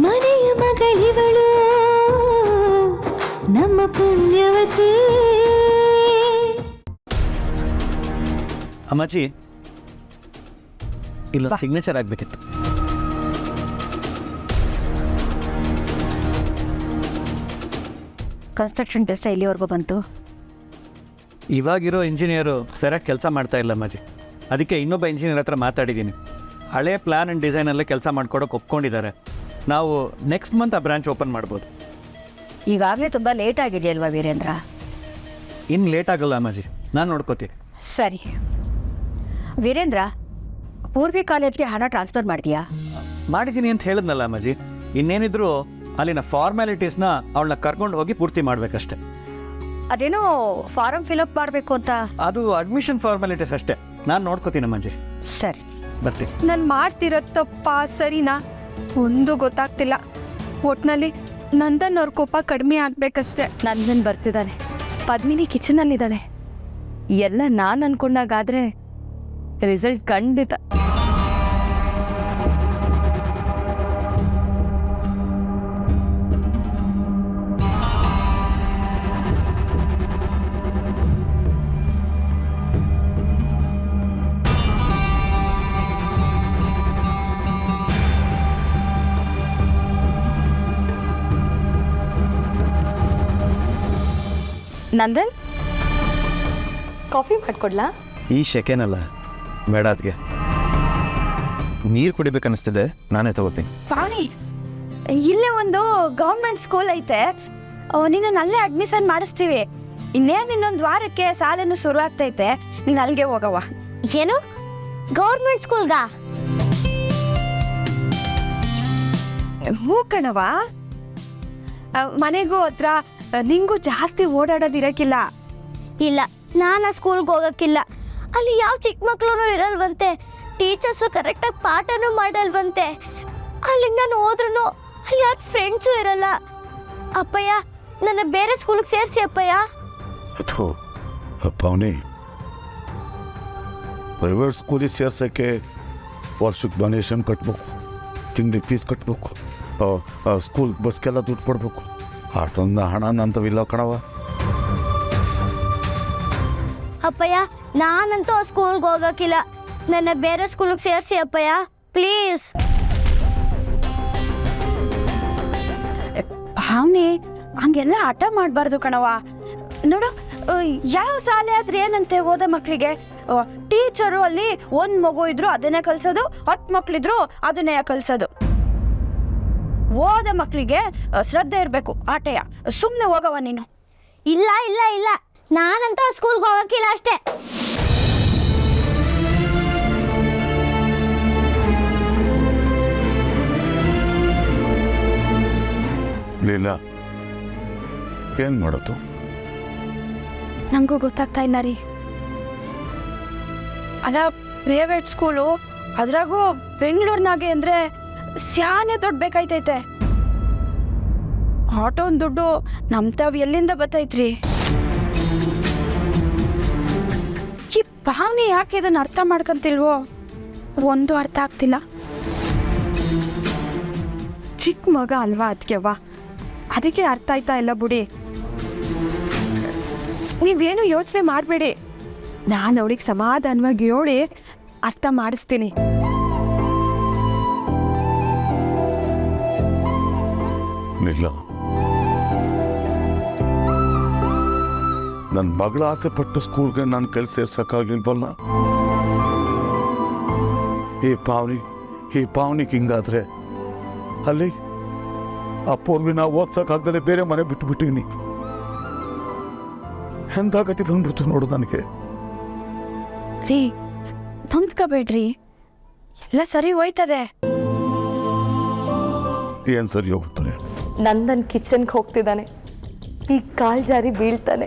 ಮನೆಯ ಮಗಳಿವಳು ನಮ್ಮ ಪುಣ್ಯವತಿ. ಅಮ್ಮಾಜಿ ಇಲ್ಲ ಸಿಗ್ನೇಚರ್ ಆಗಬೇಕಿತ್ತು. ಕನ್ಸ್ಟ್ರಕ್ಷನ್ ಟೆಸ್ಟ್ ಎಲ್ಲಿವರೆಗೂ ಬಂತು? ಇವಾಗಿರೋ ಇಂಜಿನಿಯರು ಸರಿಯಾಗಿ ಕೆಲಸ ಮಾಡ್ತಾ ಇಲ್ಲ ಅಮ್ಮಾಜಿ. ಅದಕ್ಕೆ ಇನ್ನೊಬ್ಬ ಇಂಜಿನಿಯರ್ ಹತ್ರ ಮಾತಾಡಿದ್ದೀನಿ. ಹಳೆ ಪ್ಲ್ಯಾನ್ ಆ್ಯಂಡ್ ಡಿಸೈನಲ್ಲೇ ಕೆಲಸ ಮಾಡ್ಕೊಡೋಕೆ ಒಪ್ಕೊಂಡಿದ್ದಾರೆ. ನಾವು ನೆಕ್ಸ್ಟ್ ಮಂತ್ ಆ ಬ್ರಾಂಚ್ ಓಪನ್ ಮಾಡ್ಬೋದು. ಈಗಾಗಲೇ ತುಂಬ ಲೇಟ್ ಆಗಿದೆಯಲ್ವಾ ವೀರೇಂದ್ರ? ಇನ್ನು ಲೇಟ್ ಆಗಲ್ಲ ಅಮ್ಮಾಜಿ, ನಾನು ನೋಡ್ಕೋತೀನಿ. ಸರಿ ವೀರೇಂದ್ರ, ಪೂರ್ವಿ ಕಾಲೇಜ್ಗೆ ಹಣ ಟ್ರಾನ್ಸ್ಫರ್ ಮಾಡಿದ್ಯಾ? ಮಾಡಿದ್ದೀನಿ ಅಂತ ಹೇಳಿದ್ನಲ್ಲ ಅಮ್ಮಾಜಿ. ಇನ್ನೇನಿದ್ರು ಅಲ್ಲಿನ ಫಾರ್ಮ್ಯಾಲಿಟೀಸ್ನ ಅವಳನ್ನ ಕರ್ಕೊಂಡು ಹೋಗಿ ಪೂರ್ತಿ ಮಾಡಬೇಕಷ್ಟೆ. ಅದೇನೋ ಫಾರಂ ಫಿಲಪ್ ಮಾಡಬೇಕು ಅಂತ. ಅದು ಅಡ್ಮಿಷನ್ ಫಾರ್ಮ್ಯಾಲಿಟೀಸ್ ಅಷ್ಟೇ, ನಾನು ನೋಡ್ಕೋತೀನಿ ಅಮ್ಮಾಜಿ. ಸರಿ ಬರ್ತೀನಿ. ನಾನು ಮಾಡ್ತಿರೋ ತಪ್ಪ ಸರಿನಾ ಒಂದು ಗೊತ್ತಾಗ್ತಿಲ್ಲ. ಒಟ್ನಲ್ಲಿ ನಂದನ್ ಅವ್ರ ಕೋಪ ಕಡಿಮೆ ಆಗ್ಬೇಕಷ್ಟೆ. ನಂದನ್ ಬರ್ತಿದ್ದಾನೆ, ಪದ್ಮಿನಿ ಕಿಚನಲ್ಲಿದ್ದಾಳೆ. ಎಲ್ಲ ನಾನು ಅನ್ಕೊಂಡಾಗಾದ್ರೆ ರಿಸಲ್ಟ್ ಖಂಡಿತ. ನಂದನ್, ಕಾಫಿ ಮಾಡ್ಕೊಡ್ಲಾ? ಈ ಶೆಕೆನಲ್ಲ ಬೇಡ, ಅದಕ್ಕೆ ನೀರು ಕುಡಿಬೇಕನ್ನಿಸ್ತಿದೆ, ನಾನೇ ತಗೋತೀನಿ. ಪಾವನಿ, ಇಲ್ಲೇ ಒಂದು ಗೌರ್ಮೆಂಟ್ ಸ್ಕೂಲ್ ಐತೆ, ನೀನು ಅಲ್ಲೇ ಅಡ್ಮಿಷನ್ ಮಾಡಿಸ್ತೀವಿ. ಇನ್ನೇನು ಇನ್ನೊಂದು ವಾರಕ್ಕೆ ಸಾಲೇನು ಶುರು ಆಗ್ತೈತೆ, ನೀನು ಅಲ್ಲಿಗೆ ಹೋಗವ್ವ. ಏನು ಗೌರ್ಮೆಂಟ್ ಸ್ಕೂಲ್ಗಾ? ಹ್ಞೂ ಕಣವ, ಮನೆಗೂ ಹತ್ರ, ನಿಂಗೂ ಜಾಸ್ತಿ ಓಡಾಡೋದಿರಕ್ಕಿಲ್ಲ. ಇಲ್ಲ, ನಾನು ಆ ಸ್ಕೂಲ್ಗೆ ಹೋಗೋಕ್ಕಿಲ್ಲ. ಅಲ್ಲಿ ಯಾವ ಚಿಕ್ಕ ಮಕ್ಕಳು ಇರಲ್ವಂತೆ, ಟೀಚರ್ಸು ಕರೆಕ್ಟಾಗಿ ಪಾಠನೂ ಮಾಡಲ್ವಂತೆ. ಅಲ್ಲಿಗೆ ನಾನು ಹೋದ್ರೂ ಅಲ್ಲಿ ಯಾರು ಫ್ರೆಂಡ್ಸು ಇರಲ್ಲ. ಅಪ್ಪಯ್ಯ, ನನ್ನ ಬೇರೆ ಸ್ಕೂಲಿಗೆ ಸೇರಿಸಿ ಅಪ್ಪಯ್ಯ. ಅಥೋ ಪಾವನಿ, ಪ್ರೈವೇಟ್ ಸ್ಕೂಲಿಗೆ ಸೇರ್ಸೋಕ್ಕೆ ವರ್ಷಕ್ಕೆ ಡೊನೇಷನ್ ಕಟ್ಬೇಕು, ತಿಂಗ್ಳಿಗೆ ಫೀಸ್ ಕಟ್ಟಬೇಕು, ಸ್ಕೂಲ್ ಬಸ್ಗೆಲ್ಲ ದುಡ್ಡು ಕೊಡಬೇಕು. ಅಷ್ಟೊಂದು ಹಣ ನಂತವಿಲ್ಲ ಕಣವ. ಅಪ್ಪಯ್ಯ, ನಾನಂತೂ ಆ ಸ್ಕೂಲ್ಗೆ ಹೋಗೋಕ್ಕಿಲ್ಲ. ನನ್ನ ಬೇರೆ ಸ್ಕೂಲಿಗೆ ಸೇರಿಸಿ ಅಪ್ಪಯ್ಯ, ಪ್ಲೀಸ್. ಪಾವನಿ, ಹಂಗೆಲ್ಲ ಹಠ ಮಾಡಬಾರ್ದು ಕಣವ. ನೋಡು, ಯಾವ ಶಾಲೆ ಆದ್ರೆ ಏನಂತೆ ಓದೋ ಮಕ್ಕಳಿಗೆ. ಟೀಚರು ಅಲ್ಲಿ ಒಂದು ಮಗು ಇದ್ರು ಅದನ್ನೇ ಕಲಿಸೋದು, 10 ಮಕ್ಕಳಿದ್ರು ಅದನ್ನೇ ಕಲಿಸೋದು. ಓದೋ ಮಕ್ಕಳಿಗೆ ಶ್ರದ್ಧೆ ಇರಬೇಕು, ಆಟೆಯ. ಸುಮ್ಮನೆ ಹೋಗವ ನೀನು. ಇಲ್ಲ ಇಲ್ಲ ಇಲ್ಲ, ನಾನಂತೂ ಆ ಸ್ಕೂಲ್ಗೆ ಹೋಗೋಕ್ಕಿಲ್ಲ ಅಷ್ಟೇ. ಲೀಲಾ, ಏನು ಮಾಡೋದು? ನನಗೂ ಗೊತ್ತಾಗ್ತಾ ಇಲ್ಲ ರೀ. ಅಲ್ಲ, ಪ್ರೈವೇಟ್ ಸ್ಕೂಲು, ಅದ್ರಾಗೂ ಬೆಂಗಳೂರಿನಾಗೆ ಅಂದರೆ ಸ್ಯಾನೆ ದುಡ್ಡು ಬೇಕಾಯ್ತೈತೆ. ಆಟೋನ್ ದುಡ್ಡು ನಮ್ಮ ತಾವು ಎಲ್ಲಿಂದ ಬರ್ತೈತ್ರಿ? ಈ ಪಾವನಿ ಯಾಕೆ ಇದನ್ನು ಅರ್ಥ ಮಾಡ್ಕೊಂತಿಲ್ವೋ ಒಂದು ಅರ್ಥ ಆಗ್ತಿಲ್ಲ. ಚಿಕ್ಕ ಮಗ ಅಲ್ವಾ ಅದಕ್ಕೆವ್ವ, ಅದಕ್ಕೆ ಅರ್ಥ ಆಯ್ತಾ ಇಲ್ಲ ಬಿಡಿ. ನೀವೇನು ಯೋಚನೆ ಮಾಡಬೇಡಿ, ನಾನು ಅವಳಿಗೆ ಸಮಾಧಾನವಾಗಿ ಹೇಳಿ ಅರ್ಥ ಮಾಡಿಸ್ತೀನಿ. ಇಲ್ಲ, ನನ್ನ ಮಗಳ ಆಸೆ ಪಟ್ಟು ಸ್ಕೂಲ್ಗೆ ನಾನು ಕೈಲಿ ಸೇರ್ಸೋಕ್ಕಾಗಿಲ್ವಲ್ಲ. ಈ ಪಾವನಿಗೆ ಹಿಂಗಾದ್ರೆ ಅಲ್ಲಿ ಆ ಪೂರ್ವಿನ ಓದ್ಸೋಕ್ಕಾಗ್ದಲೇ ಬೇರೆ ಮನೆ ಬಿಟ್ಟುಬಿಟ್ಟಿನಿ. ಎಂಥ ಗತಿ ಬಂದ್ಬಿಡ್ತು ನೋಡು ನನಗೆ. ರೀ, ನೊಂದ್ಕೋಬೇಡ್ರಿ, ಎಲ್ಲ ಸರಿ ಹೋಯ್ತದೆ. ಏನು ಸರಿ ಹೋಗುತ್ತಾನೆ? ನಂದನ್ ಕಿಚನ್ಗೆ ಹೋಗ್ತಿದ್ದಾನೆ, ಈ ಕಾಲ್ ಜಾರಿ ಬೀಳ್ತಾನೆ.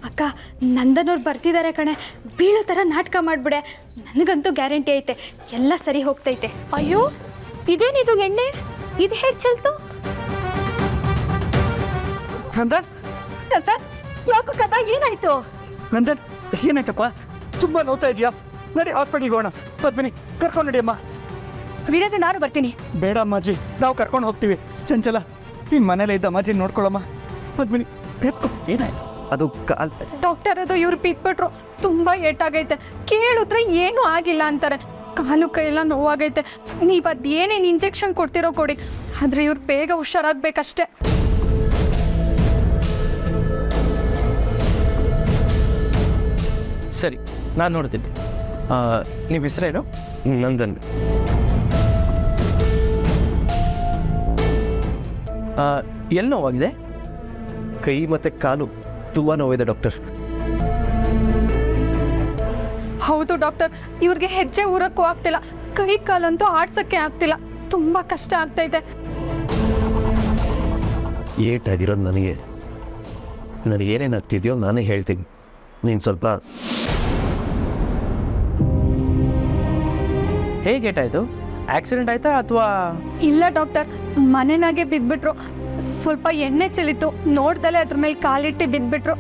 ಅಕ್ಕ, ನಂದನವ್ರು ಬರ್ತಿದ್ದಾರೆ ಕಣೆ, ಬೀಳೋ ಥರ ನಾಟಕ ಮಾಡಿಬಿಡೆ. ನನಗಂತೂ ಗ್ಯಾರಂಟಿ ಐತೆ, ಎಲ್ಲ ಸರಿ ಹೋಗ್ತೈತೆ. ಅಯ್ಯೋ, ಇದೇನಿದು ಎಣ್ಣೆ? ಇದು ಹೇಗೆ ಚೆಲ್ತು? ನಂದನ್, ಯಾಕೋ ಕಥಾ ಏನಾಯ್ತು? ನಂದನ್ ಏನಾಯ್ತಪ್ಪ? ತುಂಬ ನೋವ್ತಾ ಇದೆಯಾ? ನಡಿ ಹಾಸ್ಪಿಟ್ಲಿಗೆ ಹೋಗೋಣ. ಪದ್ಮಿನಿ ಕರ್ಕೊಂಡು ನಡಿ ಅಮ್ಮ. ವೀರೇಂದ್ರ, ನಾನು ಬರ್ತೀನಿ. ಬೇಡ ಅಮ್ಮಾಜಿ, ನಾವು ಕರ್ಕೊಂಡು ಹೋಗ್ತೀವಿ. ಚಂಚಲ ನೀನು ಮನೇಲೇ ಇದ್ದ ಅಮ್ಮಾಜಿ ನೋಡ್ಕೊಳ್ಳಮ್ಮ. ಪದ್ಮಿನಿ ಎತ್ಕೊ. ಏನಾಯ್ತು? ಅದು ಕಾಲ್ ಡಾಕ್ಟರ್ ಅದು ಇವ್ರು ಬಿಟ್ಬಿಟ್ರು, ತುಂಬ ಏಟಾಗೈತೆ. ಕೇಳಿದ್ರೆ ಏನೂ ಆಗಿಲ್ಲ ಅಂತಾರೆ. ಕಾಲು ಕೈಯೆಲ್ಲ ನೋವಾಗೈತೆ. ನೀವು ಅದು ಏನೇನು ಇಂಜೆಕ್ಷನ್ ಕೊಡ್ತಿರೋ ಕೊಡಿ, ಆದರೆ ಇವ್ರು ಬೇಗ ಹುಷಾರಾಗಬೇಕಷ್ಟೆ. ಸರಿ, ನಾನು ನೋಡ್ತೀನಿ. ನಿಮ್ಮ ಹೆಸರೇನು? ನಂದನ್. ಎಲ್ಲಿ ನೋವಾಗಿದೆ? ಕೈ ಮತ್ತು ಕಾಲು ತುಂಬ ನೋವಿದೆ ಡಾಕ್ಟರ್. ಹೌದು ಡಾಕ್ಟರ್, ಇವ್ರಿಗೆ ಹೆಜ್ಜೆ ಊರಕ್ಕೂ ಆಗ್ತಿಲ್ಲ, ಕೈ ಕಾಲಂತೂ ಆಡ್ಸೋಕ್ಕೆ ಆಗ್ತಿಲ್ಲ. ತುಂಬ ಕಷ್ಟ ಆಗ್ತೈತೆ. ಏಟಾಗಿರೋದು ನನಗೇನೇನಾಗ್ತಿದೆಯೋ ನಾನೇ ಹೇಳ್ತೀನಿ. ನೀನು ಸ್ವಲ್ಪ ಹೇಗೆ ಏಟಾಯಿತು? ಆಕ್ಸಿಡೆಂಟ್ ಆಯಿತಾ ಅಥವಾ? ಇಲ್ಲ ಡಾಕ್ಟರ್, ಮನೆನಾಗೆ ಬಿದ್ದುಬಿಟ್ರು. ಸ್ವಲ್ಪ ಎಣ್ಣೆ ಚೆಲ್ಲಿತು, ನೋಡ್ದಲೆ ಅದ್ರ ಮೇಲೆ ಕಾಲಿಟ್ಟು ಬಿದ್ದುಬಿಟ್ರು.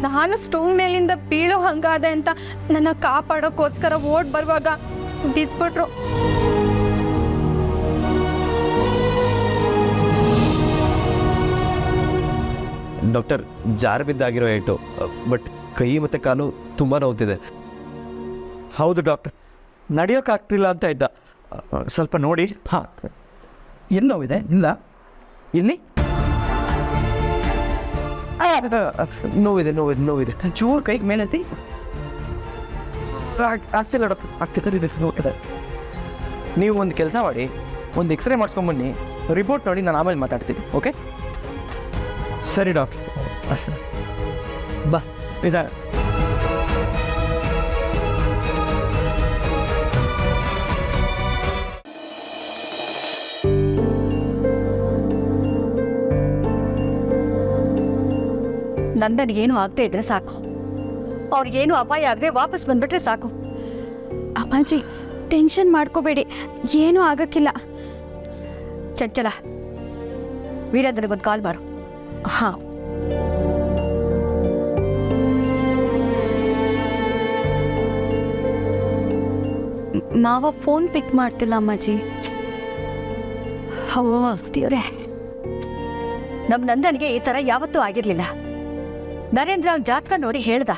ನಾನು ಸ್ಟೋವ್ ಮೇಲಿಂದ ಬೀಳೋ ಹಂಗಾದೆ ಅಂತ ನನ್ನ ಕಾಪಾಡೋಕ್ಕೋಸ್ಕರ ಓಡ್ ಬರುವಾಗ ಬಿದ್ದುಬಿಟ್ರು. ಡಾಕ್ಟರ್, ಜಾರು ಬಿದ್ದಾಗಿರೋ ಏಟು, ಬಟ್ ಕೈ ಮತ್ತು ಕಾಲು ತುಂಬ ನೋವ್ತಿದೆ. ಹೌದು ಡಾಕ್ಟರ್, ನಡೆಯೋಕ್ಕಾಗ್ತಿಲ್ಲ ಅಂತ ಇದ್ದ. ಸ್ವಲ್ಪ ನೋಡಿ. ಹಾಂ, ಎಲ್ಲಿ ನೋವಿದೆ? ಇಲ್ಲ, ಇಲ್ಲಿ ನೋವಿದೆ. ಚೂರು ಕೈಗೆ ಮೇಲೆತ್ತಿ. ಆಗ್ತಿಲ್ಲ ಡಾಕ್ಟರ್, ಆಗ್ತಿದೆ, ನೋವಿದೆ. ನೀವು ಒಂದು ಕೆಲಸ ಮಾಡಿ, ಒಂದು ಎಕ್ಸ್ರೇ ಮಾಡಿಸ್ಕೊಂಬನ್ನಿ. ರಿಪೋರ್ಟ್ ನೋಡಿ ನಾನು ಆಮೇಲೆ ಮಾತಾಡ್ತೀನಿ. ಓಕೆ? ಸರಿ ಡಾಕ್ಟರ್. ಬಾ ಇದ. ನಂದನಿಗೇನು ಆಗದೆ ಇದ್ರೆ ಸಾಕು. ಅವ್ರಿಗೇನು ಅಪಾಯ ಆಗದೆ ವಾಪಸ್ ಬಂದ್ಬಿಟ್ರೆ ಸಾಕು. ಅಮ್ಮಾಜಿ ಟೆನ್ಷನ್ ಮಾಡ್ಕೋಬೇಡಿ, ಏನೂ ಆಗಕ್ಕಿಲ್ಲ. ಚಂಚಲ, ವೀರೇಂದ್ರನಿಗೊಂದು ಕಾಲ್ ಮಾಡು. ಹಾಂ. ಮಾವ ಫೋನ್ ಪಿಕ್ ಮಾಡ್ತಿಲ್ಲ ಅಮ್ಮಾಜಿ. ದೇವ್ರೆ, ನಮ್ಮ ನಂದನಿಗೆ ಈ ಥರ ಯಾವತ್ತೂ ಆಗಿರಲಿಲ್ಲ. ನರೇಂದ್ರ ಅವ್ನ ಜಾತಕ ನೋಡಿ ಹೇಳ್ದ,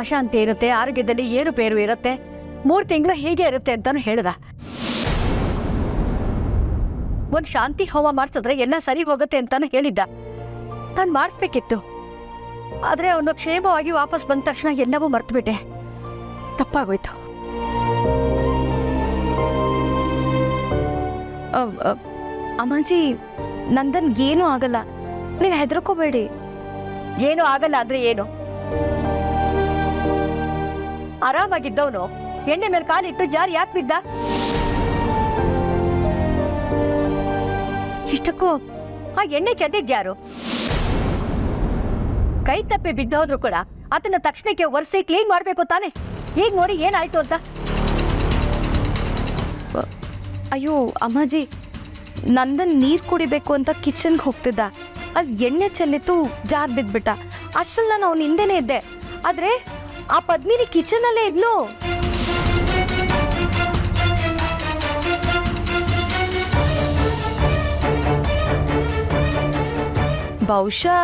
ಅಶಾಂತಿ ಇರುತ್ತೆ, ಆರೋಗ್ಯದಲ್ಲಿ ಏರುಪೇರು ಇರುತ್ತೆ, 3 ತಿಂಗಳು ಹೀಗೆ ಇರುತ್ತೆ ಅಂತಾನು ಹೇಳ್ದ. ಒಂದು ಶಾಂತಿ ಹೋಮ ಮಾಡಿಸಿದ್ರೆ ಎಲ್ಲ ಸರಿ ಹೋಗುತ್ತೆ ಅಂತಾನು ಹೇಳಿದ್ದ. ನಾನು ಮಾಡಿಸ್ಬೇಕಿತ್ತು, ಆದರೆ ಅವನು ಕ್ಷೇಮವಾಗಿ ವಾಪಸ್ ಬಂದ ತಕ್ಷಣ ಎಲ್ಲವೂ ಮರ್ತುಬಿಟ್ಟೆ. ತಪ್ಪಾಗೋಯ್ತು. ಅಮ್ಮಾಜಿ, ನಂದನ್ಗೇನೂ ಆಗಲ್ಲ, ನೀವು ಹೆದರ್ಕೋಬೇಡಿ. ಏನು ಆಗಲ್ಲ ಅಂದ್ರೆ ಏನು? ಆರಾಮಾಗಿದ್ದವನು ಎಣ್ಣೆ ಮೇಲೆ ಕಾಲಿಟ್ಟು ಜಾರಿ ಯಾಕೆ ಬಿದ್ದ? ಇಷ್ಟಕ್ಕೂ ಆ ಎಣ್ಣೆ ಚೆಲ್ಲಿದ್ಯಾರು? ಕೈ ತಪ್ಪಿ ಬಿದ್ದೋದ್ರು ಕೂಡ ಅದನ್ನ ತಕ್ಷಣಕ್ಕೆ ಒರೆಸಿ ಕ್ಲೀನ್ ಮಾಡ್ಬೇಕು ತಾನೆ. ಈಗ ನೋಡಿ ಏನಾಯ್ತು ಅಂತ. ಅಯ್ಯೋ ಅಮ್ಮಾಜಿ, ನಂದನ್ ನೀರು ಕುಡಿಬೇಕು ಅಂತ ಕಿಚನ್ಗೆ ಹೋಗ್ತಿದ್ದ, ಅದು ಎಣ್ಣೆ ಚೆಲ್ಲಿತ್ತು, ಜಾರ್ ಬಿದ್ಬಿಟ್ಟ. ಅಷ್ಟರಲ್ಲಿ ನಾನು ಅವನ ಹಿಂದೆನೇ ಇದ್ದೆ, ಆದರೆ ಆ ಪದ್ಮಿನಿ ಕಿಚನಲ್ಲೇ ಇದ್ಲು. ಬಹುಶಃ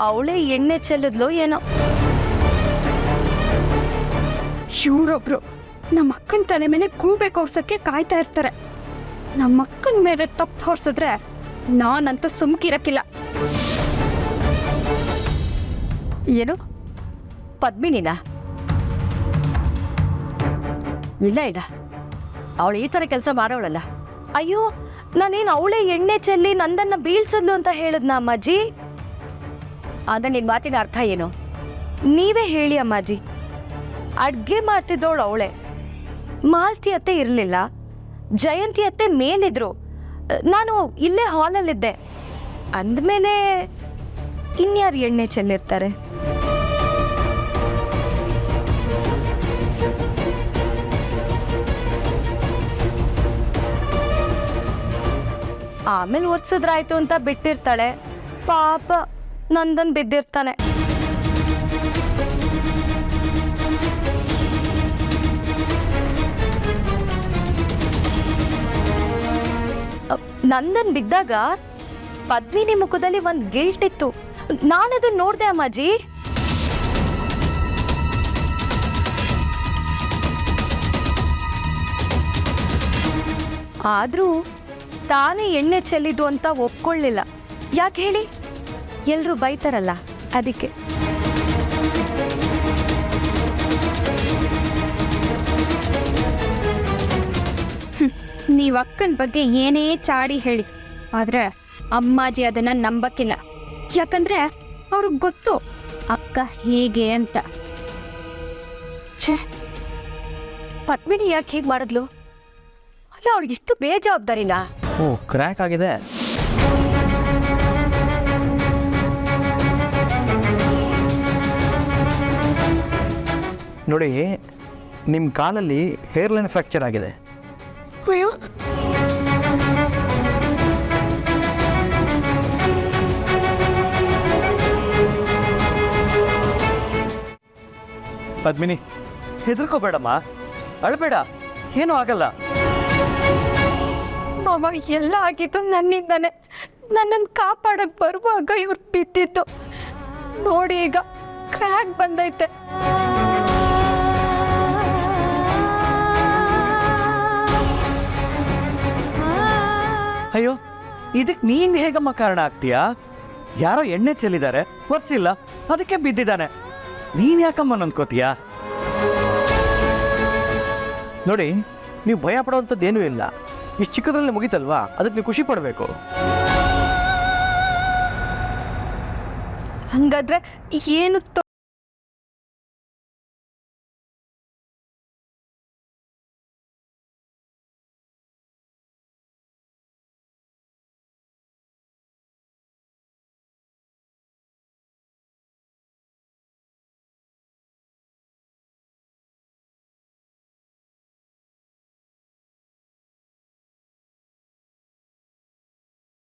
ಅವಳೇ ಎಣ್ಣೆ ಚೆಲ್ಲಿದ್ಲೋ ಏನೋ. ಇವ್ರೊಬ್ರು ನಮ್ಮ ಅಕ್ಕನ ತಲೆ ಮೇಲೆ ಗೂಬೆ ಕೊರ್ಸಕ್ಕೆ ಕಾಯ್ತಾ ಇರ್ತಾರೆ. ನಮ್ಮ ಅಕ್ಕನ ಮೇಲೆ ತಪ್ಪು ಹೊರ್ಸಿದ್ರೆ ನಾನಂತೂ ಸುಮ್ಕಿರಕ್ಕಿಲ್ಲ. ಏನು ಪದ್ಮಿನಿನ? ಇಲ್ಲ ಅವಳು ಈ ಥರ ಕೆಲಸ ಮಾಡೋಳಲ್ಲ. ಅಯ್ಯೋ, ನಾನೇನು ಅವಳೇ ಎಣ್ಣೆ ಚೆಲ್ಲಿ ನಂದನ್ನ ಬೀಳ್ಸದ್ಲು ಅಂತ ಹೇಳಿದ್ನ ಅಮ್ಮಾಜಿ? ಅಂದ್ರೆ ನಿನ್ನ ಮಾತಿನ ಅರ್ಥ ಏನು? ನೀವೇ ಹೇಳಿ ಅಮ್ಮಾಜಿ. ಅಡ್ಗೆ ಮಾಡ್ತಿದ್ದವಳು ಅವಳೆ, ಮಾಲ್ತಿ ಅತ್ತೆ ಇರಲಿಲ್ಲ, ಜಯಂತಿ ಅತ್ತೆ ಮೇಲಿದ್ರು, ನಾನು ಇಲ್ಲೇ ಹಾಲಲ್ಲಿದ್ದೆ. ಅಂದಮೇಲೆ ಇನ್ಯಾರು ಎಣ್ಣೆ ಚೆಲ್ಲಿರ್ತಾರೆ? ಆಮೇಲೆ ಒರ್ಸಿದ್ರಾಯ್ತು ಅಂತ ಬಿಟ್ಟಿರ್ತಾಳೆ. ಪಾಪ ನಂದನ್ ಬಿದ್ದಿರ್ತಾನೆ. ನಂದನ್ ಬಿದ್ದಾಗ ಪದ್ಮಿನಿ ಮುಖದಲ್ಲಿ ಒಂದು ಗಿಲ್ಟ್ ಇತ್ತು. ನಾನದನ್ನ ನೋಡ್ದೆ ಅಮ್ಮಾಜಿ. ಆದ್ರೂ ತಾನೇ ಎಣ್ಣೆ ಚೆಲ್ಲಿದ್ದು ಅಂತ ಒಪ್ಕೊಳ್ಳಿಲ್ಲ. ಯಾಕೆ ಹೇಳಿ? ಎಲ್ರೂ ಬೈತಾರಲ್ಲ, ಅದಕ್ಕೆ. ನೀವು ಅಕ್ಕನ ಬಗ್ಗೆ ಏನೇ ಚಾಡಿ ಹೇಳಿ, ಆದರೆ ಅಮ್ಮಾಜಿ ಅದನ್ನು ನಂಬಕ್ಕಿಲ್ಲ. ಯಾಕಂದರೆ ಅವ್ರಿಗೆ ಗೊತ್ತು ಅಕ್ಕ ಹೇಗೆ ಅಂತ. ಛೇ, ಪದ್ಮಿನಿ ಯಾಕೆ ಹೀಗೆ ಮಾಡಿದ್ಲು? ಅಲ್ಲ, ಅವ್ಳಿಗಿಷ್ಟು ಬೇಜವಾಬ್ದಾರಿನಾ? ಓ, ಕ್ರ್ಯಾಕ್ ಆಗಿದೆ. ನೋಡಿ, ನಿಮ್ಮ ಕಾಲಲ್ಲಿ ಹೇರ್ ಲೈನ್ ಫ್ರ್ಯಾಕ್ಚರ್ ಆಗಿದೆ. ಅಯ್ಯೋ, ಪದ್ಮಿನಿ, ಹೆದರ್ಕೋಬೇಡಮ್ಮ, ಅಳಬೇಡ, ಏನೂ ಆಗಲ್ಲ. ಮಾವ, ಎಲ್ಲ ಆಗಿದ್ದು ನನ್ನಿಂದಾನೆ. ನನ್ನನ್ನು ಕಾಪಾಡಕ್ಕೆ ಬರುವಾಗ ಇವ್ರು ಬಿದ್ದಿತ್ತು ನೋಡಿ, ಈಗ ಕ್ರ್ಯಾಕ್ ಬಂದೈತೆ. ಅಯ್ಯೋ, ಇದಕ್ಕೆ ನೀನು ಹೇಗಮ್ಮ ಕಾರಣ ಆಗ್ತೀಯಾ? ಯಾರೋ ಎಣ್ಣೆ ಚೆಲ್ಲಿದ್ದಾರೆ, ಒರೆಸಿಲ್ಲ, ಅದಕ್ಕೆ ಬಿದ್ದಿದ್ದಾನೆ. ನೀನು ಯಾಕಮ್ಮ ನಂದ್ಕೋತೀಯಾ? ನೋಡಿ, ನೀವು ಭಯ ಪಡೋವಂಥದ್ದು ಏನೂ ಇಲ್ಲ. ಇಷ್ಟು ಚಿಕ್ಕದ್ರಲ್ಲಿ ಮುಗೀತಲ್ವಾ, ಅದಕ್ಕೆ ನೀವು ಖುಷಿ ಪಡಬೇಕು. ಹಂಗಾದ್ರೆ ಏನು